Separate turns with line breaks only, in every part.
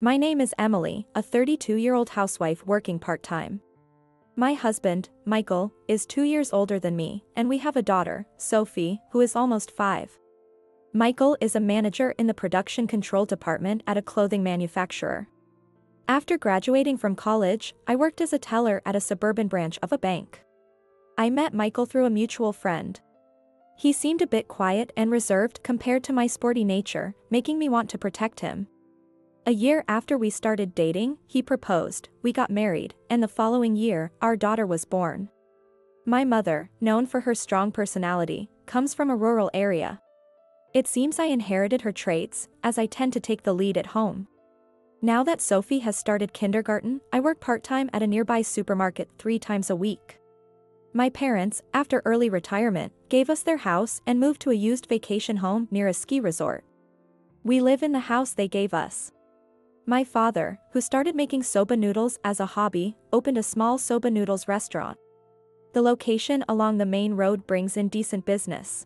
My name is Emily, a 32-year-old housewife working part-time. My husband, Michael, is 2 years older than me, and we have a daughter, Sophie, who is almost 5. Michael is a manager in the production control department at a clothing manufacturer. After graduating from college, I worked as a teller at a suburban branch of a bank. I met Michael through a mutual friend. He seemed a bit quiet and reserved compared to my sporty nature, making me want to protect him. A year after we started dating, he proposed, we got married, and the following year, our daughter was born. My mother, known for her strong personality, comes from a rural area. It seems I inherited her traits, as I tend to take the lead at home. Now that Sophie has started kindergarten, I work part-time at a nearby supermarket 3 times a week. My parents, after early retirement, gave us their house and moved to a used vacation home near a ski resort. We live in the house they gave us. My father, who started making soba noodles as a hobby, opened a small soba noodles restaurant. The location along the main road brings in decent business.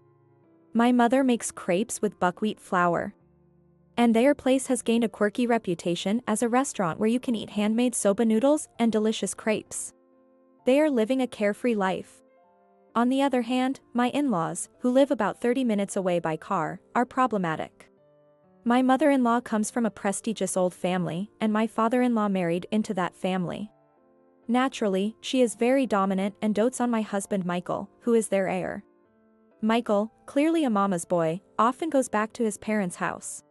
My mother makes crepes with buckwheat flour. And their place has gained a quirky reputation as a restaurant where you can eat handmade soba noodles and delicious crepes. They are living a carefree life. On the other hand, my in-laws, who live about 30 minutes away by car, are problematic. My mother-in-law comes from a prestigious old family, and my father-in-law married into that family. Naturally, she is very dominant and dotes on my husband Michael, who is their heir. Michael, clearly a mama's boy, often goes back to his parents' house.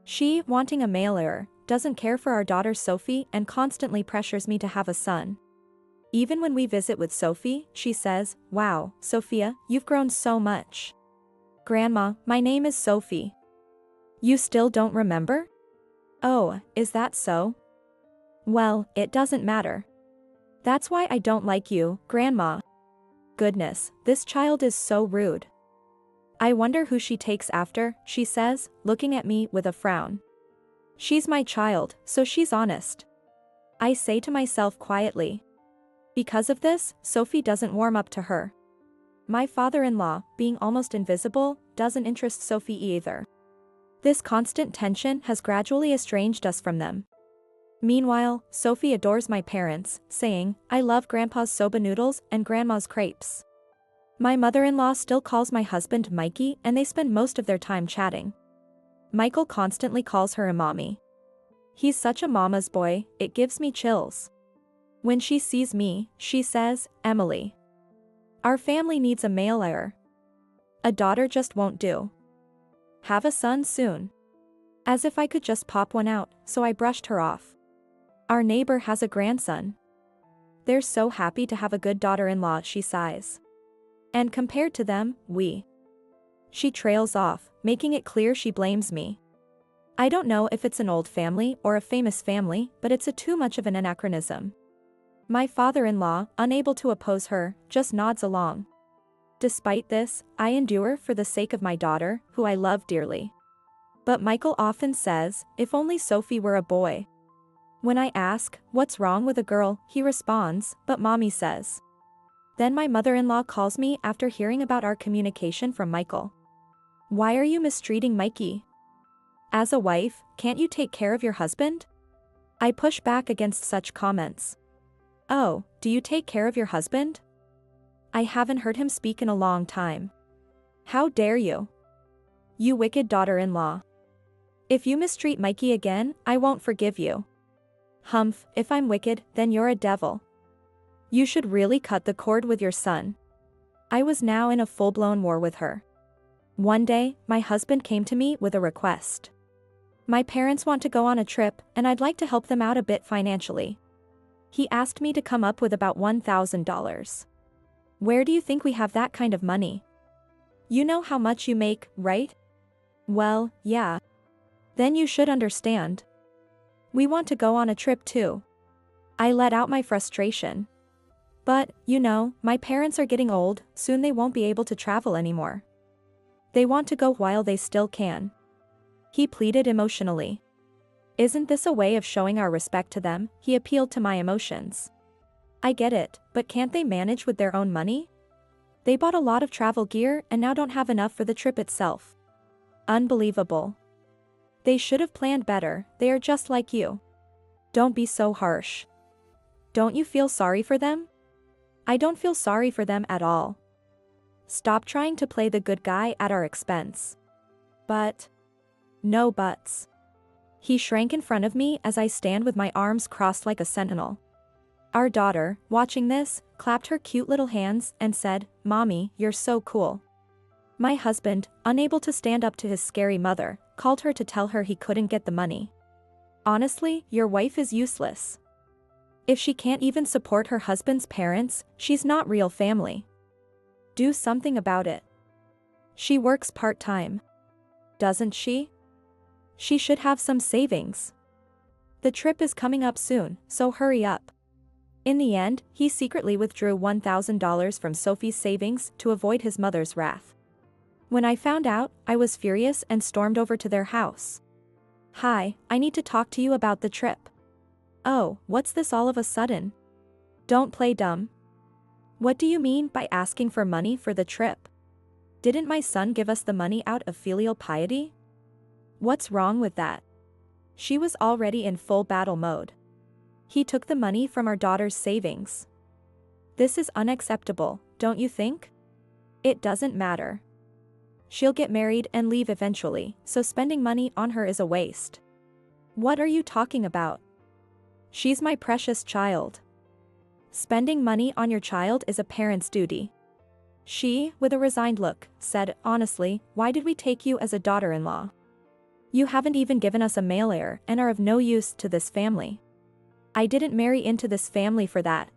She, wanting a male heir, doesn't care for our daughter Sophie and constantly pressures me to have a son. Even when we visit with Sophie, she says, "Wow, Sophia, you've grown so much." "Grandma, my name is Sophie." "You still don't remember?" "Oh, is that so?" "Well, it doesn't matter. That's why I don't like you, Grandma." Goodness, this child is so rude. "I wonder who she takes after," she says, looking at me with a frown. "She's my child, so she's honest." I say to myself quietly. Because of this, Sophie doesn't warm up to her. My father-in-law, being almost invisible, doesn't interest Sophie either. This constant tension has gradually estranged us from them. Meanwhile, Sophie adores my parents, saying, "I love Grandpa's soba noodles and Grandma's crepes." My mother-in-law still calls my husband Mikey, and they spend most of their time chatting. Michael constantly calls her a mommy. He's such a mama's boy, it gives me chills. When she sees me, she says, "Emily. Our family needs a male heir. A daughter just won't do. Have a son soon." As if I could just pop one out, so I brushed her off. Our neighbor has a grandson. "They're so happy to have a good daughter-in-law," she sighs. "And compared to them, we." She trails off, making it clear she blames me. I don't know if it's an old family or a famous family, but it's too much of an anachronism. My father-in-law, unable to oppose her, just nods along. Despite this, I endure for the sake of my daughter, who I love dearly. But Michael often says, "If only Sophie were a boy." When I ask, "What's wrong with a girl?" he responds, "But mommy says." Then my mother-in-law calls me after hearing about our communication from Michael. "Why are you mistreating Mikey? As a wife, can't you take care of your husband?" I push back against such comments. "Oh, do you take care of your husband?" I haven't heard him speak in a long time. "How dare you? You wicked daughter-in-law. If you mistreat Mikey again, I won't forgive you." "Humph, if I'm wicked, then you're a devil. You should really cut the cord with your son." I was now in a full-blown war with her. One day, my husband came to me with a request. My parents want to go on a trip, and I'd like to help them out a bit financially. He asked me to come up with about $1,000. Where do you think we have that kind of money? You know how much you make, right? Well, yeah. Then you should understand. We want to go on a trip too. I let out my frustration. But, my parents are getting old, soon they won't be able to travel anymore. They want to go while they still can. He pleaded emotionally. Isn't this a way of showing our respect to them? He appealed to my emotions. I get it, but can't they manage with their own money? They bought a lot of travel gear and now don't have enough for the trip itself. Unbelievable. They should have planned better, they are just like you. Don't be so harsh. Don't you feel sorry for them? I don't feel sorry for them at all. Stop trying to play the good guy at our expense. But. No buts. He shrank in front of me as I stand with my arms crossed like a sentinel. Our daughter, watching this, clapped her cute little hands and said, "Mommy, you're so cool." My husband, unable to stand up to his scary mother, called her to tell her he couldn't get the money. Honestly, your wife is useless. If she can't even support her husband's parents, she's not real family. Do something about it. She works part-time. Doesn't she? She should have some savings. The trip is coming up soon, so hurry up. In the end, he secretly withdrew $1,000 from Sophie's savings to avoid his mother's wrath. When I found out, I was furious and stormed over to their house. "Hi, I need to talk to you about the trip." "Oh, what's this all of a sudden?" "Don't play dumb." "What do you mean by asking for money for the trip? Didn't my son give us the money out of filial piety? What's wrong with that?" She was already in full battle mode. "He took the money from our daughter's savings. This is unacceptable, don't you think?" "It doesn't matter. She'll get married and leave eventually, so spending money on her is a waste." "What are you talking about? She's my precious child. Spending money on your child is a parent's duty." She, with a resigned look, said, "Honestly, why did we take you as a daughter-in-law? You haven't even given us a male heir and are of no use to this family. I didn't marry into this family for that.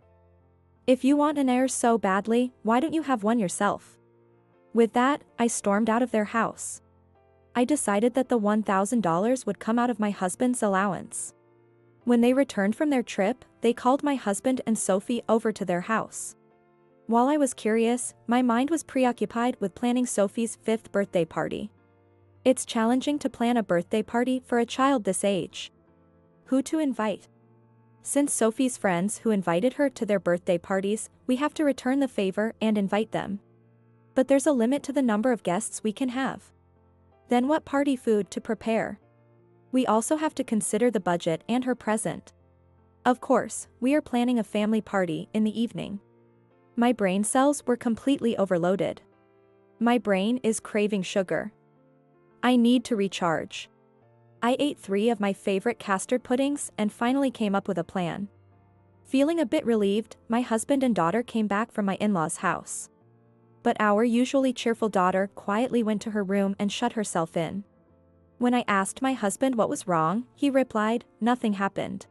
If you want an heir so badly, why don't you have one yourself?" With that, I stormed out of their house. I decided that the $1,000 would come out of my husband's allowance. When they returned from their trip, they called my husband and Sophie over to their house. While I was curious, my mind was preoccupied with planning Sophie's 5th birthday party. It's challenging to plan a birthday party for a child this age. Who to invite? Since Sophie's friends who invited her to their birthday parties, we have to return the favor and invite them. But there's a limit to the number of guests we can have. Then what party food to prepare? We also have to consider the budget and her present. Of course, we are planning a family party in the evening. My brain cells were completely overloaded. My brain is craving sugar. I need to recharge. I ate 3 of my favorite custard puddings and finally came up with a plan. Feeling a bit relieved, my husband and daughter came back from my in-laws' house. But our usually cheerful daughter quietly went to her room and shut herself in. When I asked my husband what was wrong, he replied, "Nothing happened."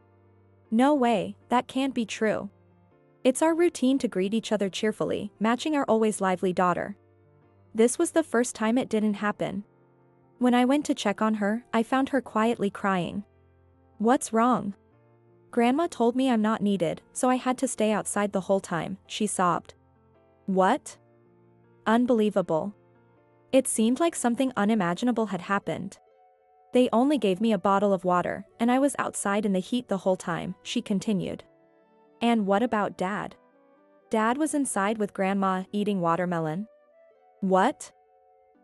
No way, that can't be true. It's our routine to greet each other cheerfully, matching our always lively daughter. This was the first time it didn't happen. When I went to check on her, I found her quietly crying. "What's wrong?" "Grandma told me I'm not needed, so I had to stay outside the whole time," she sobbed. What? Unbelievable. It seemed like something unimaginable had happened. "They only gave me a bottle of water, and I was outside in the heat the whole time," she continued. "And what about Dad?" "Dad was inside with Grandma, eating watermelon." "What?"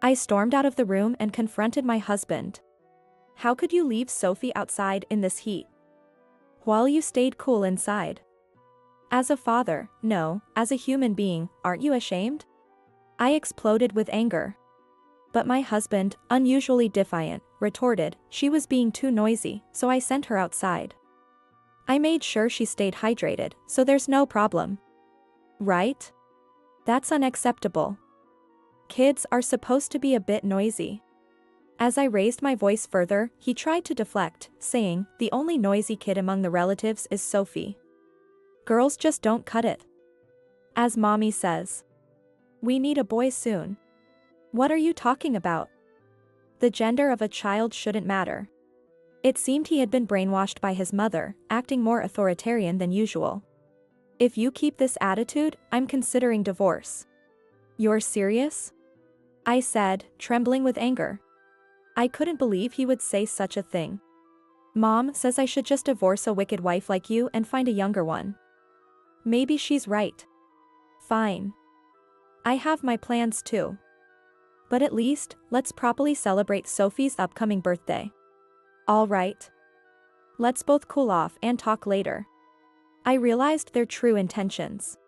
I stormed out of the room and confronted my husband. "How could you leave Sophie outside in this heat? While you stayed cool inside?" "As a father, no, as a human being, aren't you ashamed?" I exploded with anger. But my husband, unusually defiant, retorted, "She was being too noisy, so I sent her outside. I made sure she stayed hydrated, so there's no problem." Right? That's unacceptable. Kids are supposed to be a bit noisy. As I raised my voice further, he tried to deflect, saying, "The only noisy kid among the relatives is Sophie. Girls just don't cut it. As Mommy says. We need a boy soon." "What are you talking about? The gender of a child shouldn't matter." It seemed he had been brainwashed by his mother, acting more authoritarian than usual. "If you keep this attitude, I'm considering divorce." "You're serious?" I said, trembling with anger. I couldn't believe he would say such a thing. "Mom says I should just divorce a wicked wife like you and find a younger one." Maybe she's right. Fine. I have my plans too. But at least, let's properly celebrate Sophie's upcoming birthday. All right. Let's both cool off and talk later. I realized their true intentions.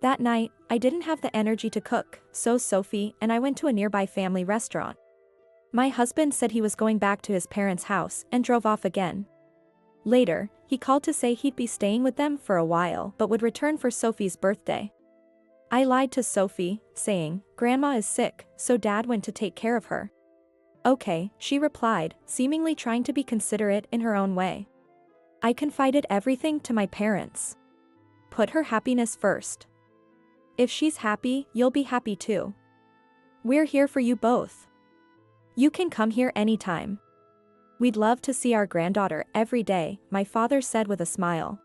That night, I didn't have the energy to cook, so Sophie and I went to a nearby family restaurant. My husband said he was going back to his parents' house and drove off again. Later, he called to say he'd be staying with them for a while but would return for Sophie's birthday. I lied to Sophie, saying, "Grandma is sick, so Dad went to take care of her." "Okay," she replied, seemingly trying to be considerate in her own way. I confided everything to my parents. Put her happiness first. If she's happy, you'll be happy too. We're here for you both. You can come here anytime. We'd love to see our granddaughter every day, my father said with a smile.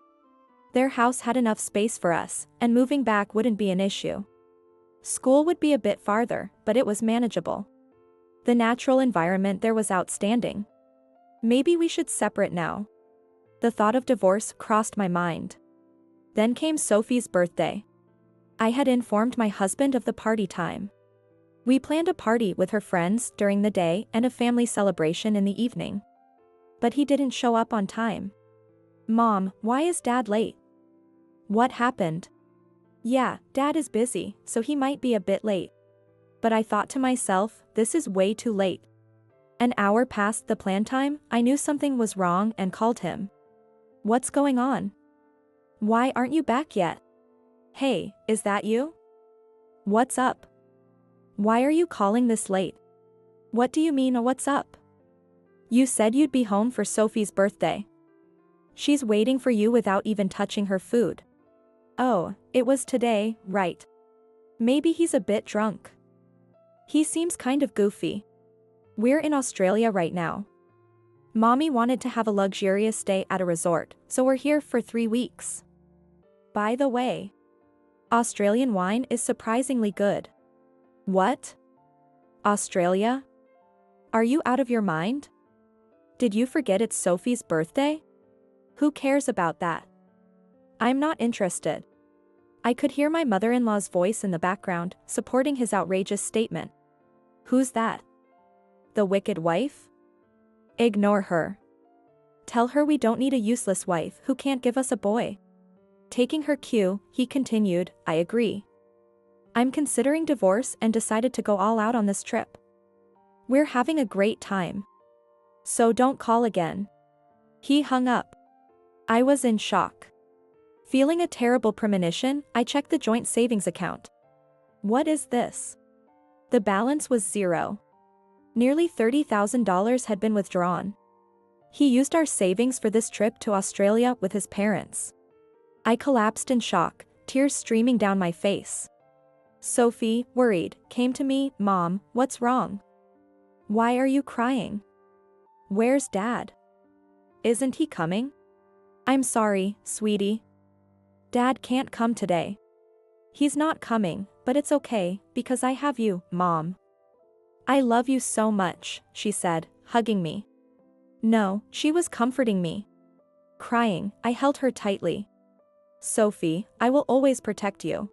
Their house had enough space for us, and moving back wouldn't be an issue. School would be a bit farther, but it was manageable. The natural environment there was outstanding. Maybe we should separate now. The thought of divorce crossed my mind. Then came Sophie's birthday. I had informed my husband of the party time. We planned a party with her friends during the day and a family celebration in the evening. But he didn't show up on time. "Mom, why is Dad late?" "What happened?" "Yeah, Dad is busy, so he might be a bit late." But I thought to myself, this is way too late. An hour past the planned time, I knew something was wrong and called him. "What's going on? Why aren't you back yet?" "Hey, is that you? What's up? Why are you calling this late?" "What do you mean, what's up? You said you'd be home for Sophie's birthday. She's waiting for you without even touching her food." "Oh, it was today, right? Maybe he's a bit drunk. He seems kind of goofy. We're in Australia right now. Mommy wanted to have a luxurious stay at a resort, so we're here for 3 weeks. By the way, Australian wine is surprisingly good." "What? Australia? Are you out of your mind? Did you forget it's Sophie's birthday? Who cares about that? I'm not interested." I could hear my mother-in-law's voice in the background, supporting his outrageous statement. "Who's that? The wicked wife? Ignore her. Tell her we don't need a useless wife who can't give us a boy." Taking her cue, he continued, "I agree. I'm considering divorce and decided to go all out on this trip. We're having a great time. So don't call again." He hung up. I was in shock. Feeling a terrible premonition, I checked the joint savings account. What is this? The balance was zero. Nearly $30,000 had been withdrawn. He used our savings for this trip to Australia with his parents. I collapsed in shock, tears streaming down my face. Sophie, worried, came to me. "Mom, what's wrong? Why are you crying? Where's Dad? Isn't he coming?" "I'm sorry, sweetie. Dad can't come today. He's not coming, but it's okay, because I have you, Mom. I love you so much," she said, hugging me. No, she was comforting me. Crying, I held her tightly. "Sophie, I will always protect you."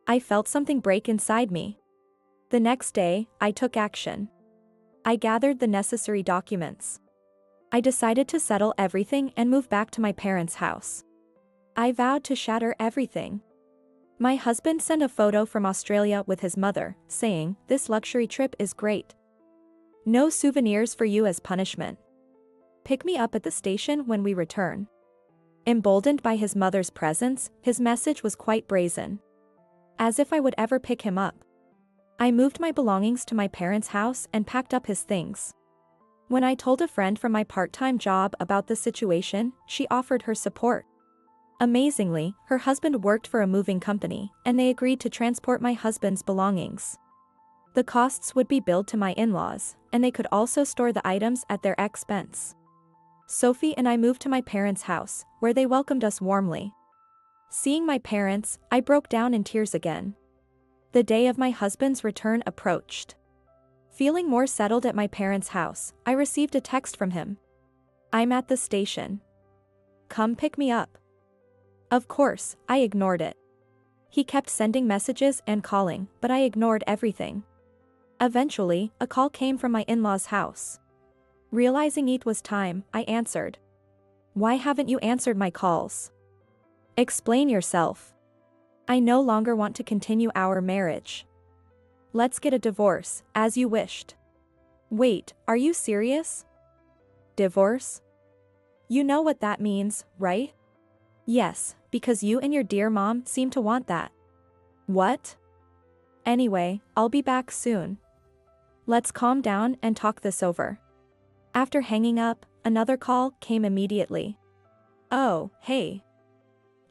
I felt something break inside me. The next day, I took action. I gathered the necessary documents. I decided to settle everything and move back to my parents' house. I vowed to shatter everything. My husband sent a photo from Australia with his mother, saying, "This luxury trip is great. No souvenirs for you as punishment. Pick me up at the station when we return." Emboldened by his mother's presence, his message was quite brazen. As if I would ever pick him up. I moved my belongings to my parents' house and packed up his things. When I told a friend from my part-time job about the situation, she offered her support. Amazingly, her husband worked for a moving company, and they agreed to transport my husband's belongings. The costs would be billed to my in-laws, and they could also store the items at their expense. Sophie and I moved to my parents' house, where they welcomed us warmly. Seeing my parents, I broke down in tears again. The day of my husband's return approached. Feeling more settled at my parents' house, I received a text from him. "I'm at the station. Come pick me up." Of course, I ignored it. He kept sending messages and calling, but I ignored everything. Eventually, a call came from my in-laws' house. Realizing it was time, I answered. Why haven't you answered my calls? Explain yourself. I no longer want to continue our marriage. Let's get a divorce, as you wished. Wait, are you serious? Divorce? You know what that means, right? Yes, because you and your dear mom seem to want that. What? Anyway, I'll be back soon. Let's calm down and talk this over. After hanging up, another call came immediately. Oh, hey.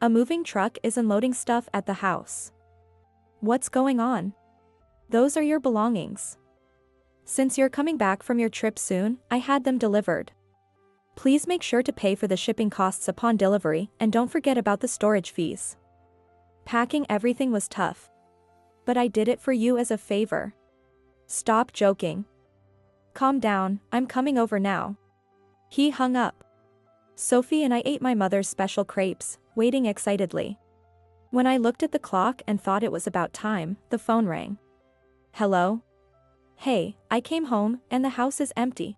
A moving truck is unloading stuff at the house. What's going on? Those are your belongings. Since you're coming back from your trip soon, I had them delivered. Please make sure to pay for the shipping costs upon delivery and don't forget about the storage fees. Packing everything was tough. But I did it for you as a favor. Stop joking. Calm down, I'm coming over now. He hung up. Sophie and I ate my mother's special crepes, waiting excitedly. When I looked at the clock and thought it was about time, the phone rang. Hello? Hey, I came home and the house is empty.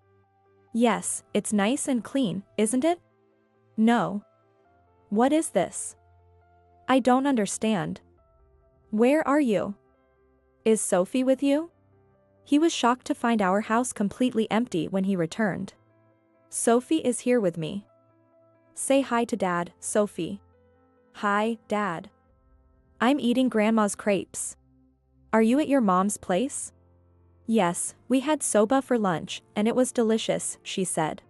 Yes, it's nice and clean, isn't it? No. What is this? I don't understand. Where are you? Is Sophie with you? He was shocked to find our house completely empty when he returned. Sophie is here with me. Say hi to Dad, Sophie. Hi, Dad. I'm eating Grandma's crepes. Are you at your mom's place? Yes, we had soba for lunch, and it was delicious, she said.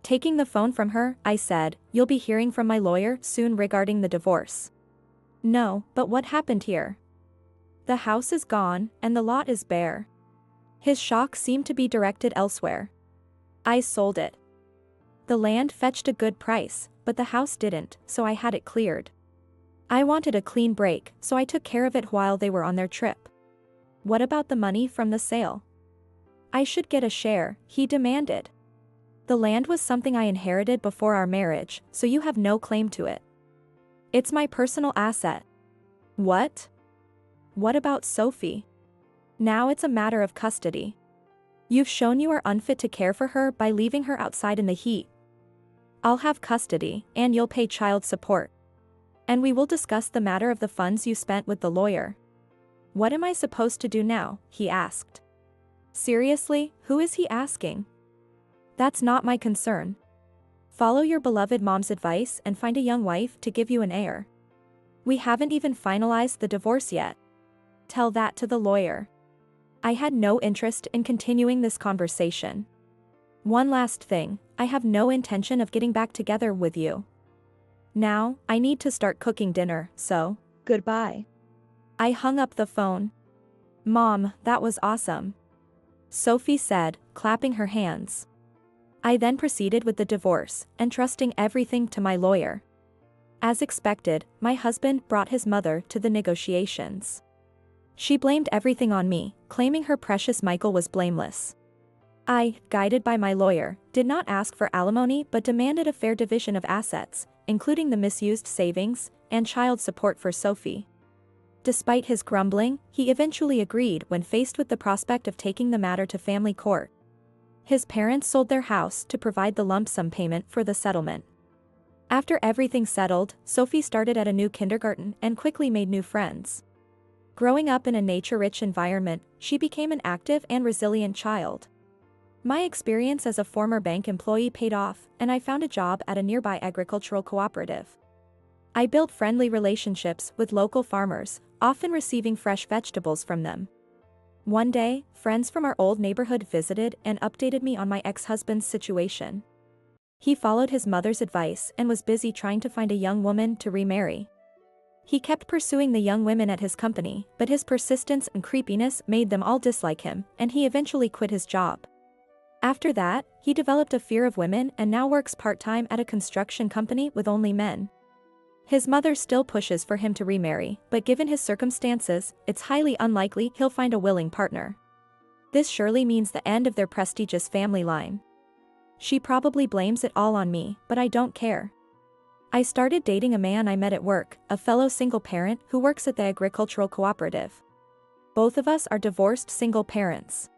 Taking the phone from her, I said, you'll be hearing from my lawyer soon regarding the divorce. No, but what happened here? The house is gone, and the lot is bare. His shock seemed to be directed elsewhere. I sold it. The land fetched a good price, but the house didn't, so I had it cleared. I wanted a clean break, so I took care of it while they were on their trip. What about the money from the sale? I should get a share, he demanded. The land was something I inherited before our marriage, so you have no claim to it. It's my personal asset. What? What about Sophie? Now it's a matter of custody. You've shown you are unfit to care for her by leaving her outside in the heat. I'll have custody, and you'll pay child support. And we will discuss the matter of the funds you spent with the lawyer. What am I supposed to do now? He asked. Seriously, who is he asking? That's not my concern. Follow your beloved mom's advice and find a young wife to give you an heir. We haven't even finalized the divorce yet. Tell that to the lawyer. I had no interest in continuing this conversation. One last thing, I have no intention of getting back together with you. Now, I need to start cooking dinner, so, goodbye. I hung up the phone. Mom, that was awesome. Sophie said, clapping her hands. I then proceeded with the divorce, entrusting everything to my lawyer. As expected, my husband brought his mother to the negotiations. She blamed everything on me, claiming her precious Michael was blameless. I, guided by my lawyer, did not ask for alimony but demanded a fair division of assets, including the misused savings and child support for Sophie. Despite his grumbling, he eventually agreed when faced with the prospect of taking the matter to family court. His parents sold their house to provide the lump sum payment for the settlement. After everything settled, Sophie started at a new kindergarten and quickly made new friends. Growing up in a nature-rich environment, she became an active and resilient child. My experience as a former bank employee paid off, and I found a job at a nearby agricultural cooperative. I built friendly relationships with local farmers, often receiving fresh vegetables from them. One day, friends from our old neighborhood visited and updated me on my ex-husband's situation. He followed his mother's advice and was busy trying to find a young woman to remarry. He kept pursuing the young women at his company, but his persistence and creepiness made them all dislike him, and he eventually quit his job. After that, he developed a fear of women and now works part-time at a construction company with only men. His mother still pushes for him to remarry, but given his circumstances, it's highly unlikely he'll find a willing partner. This surely means the end of their prestigious family line. She probably blames it all on me, but I don't care. I started dating a man I met at work, a fellow single parent who works at the agricultural cooperative. Both of us are divorced single parents.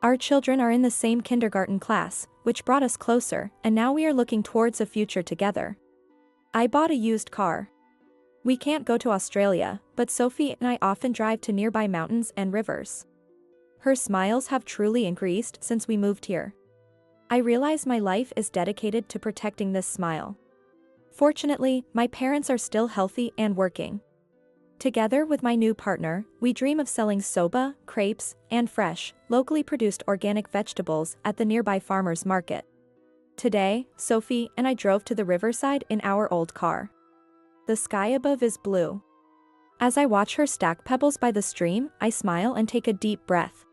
Our children are in the same kindergarten class, which brought us closer, and now we are looking towards a future together. I bought a used car. We can't go to Australia, but Sophie and I often drive to nearby mountains and rivers. Her smiles have truly increased since we moved here. I realize my life is dedicated to protecting this smile. Fortunately, my parents are still healthy and working. Together with my new partner, we dream of selling soba, crepes, and fresh, locally produced organic vegetables at the nearby farmers market. Today, Sophie and I drove to the riverside in our old car. The sky above is blue. As I watch her stack pebbles by the stream, I smile and take a deep breath.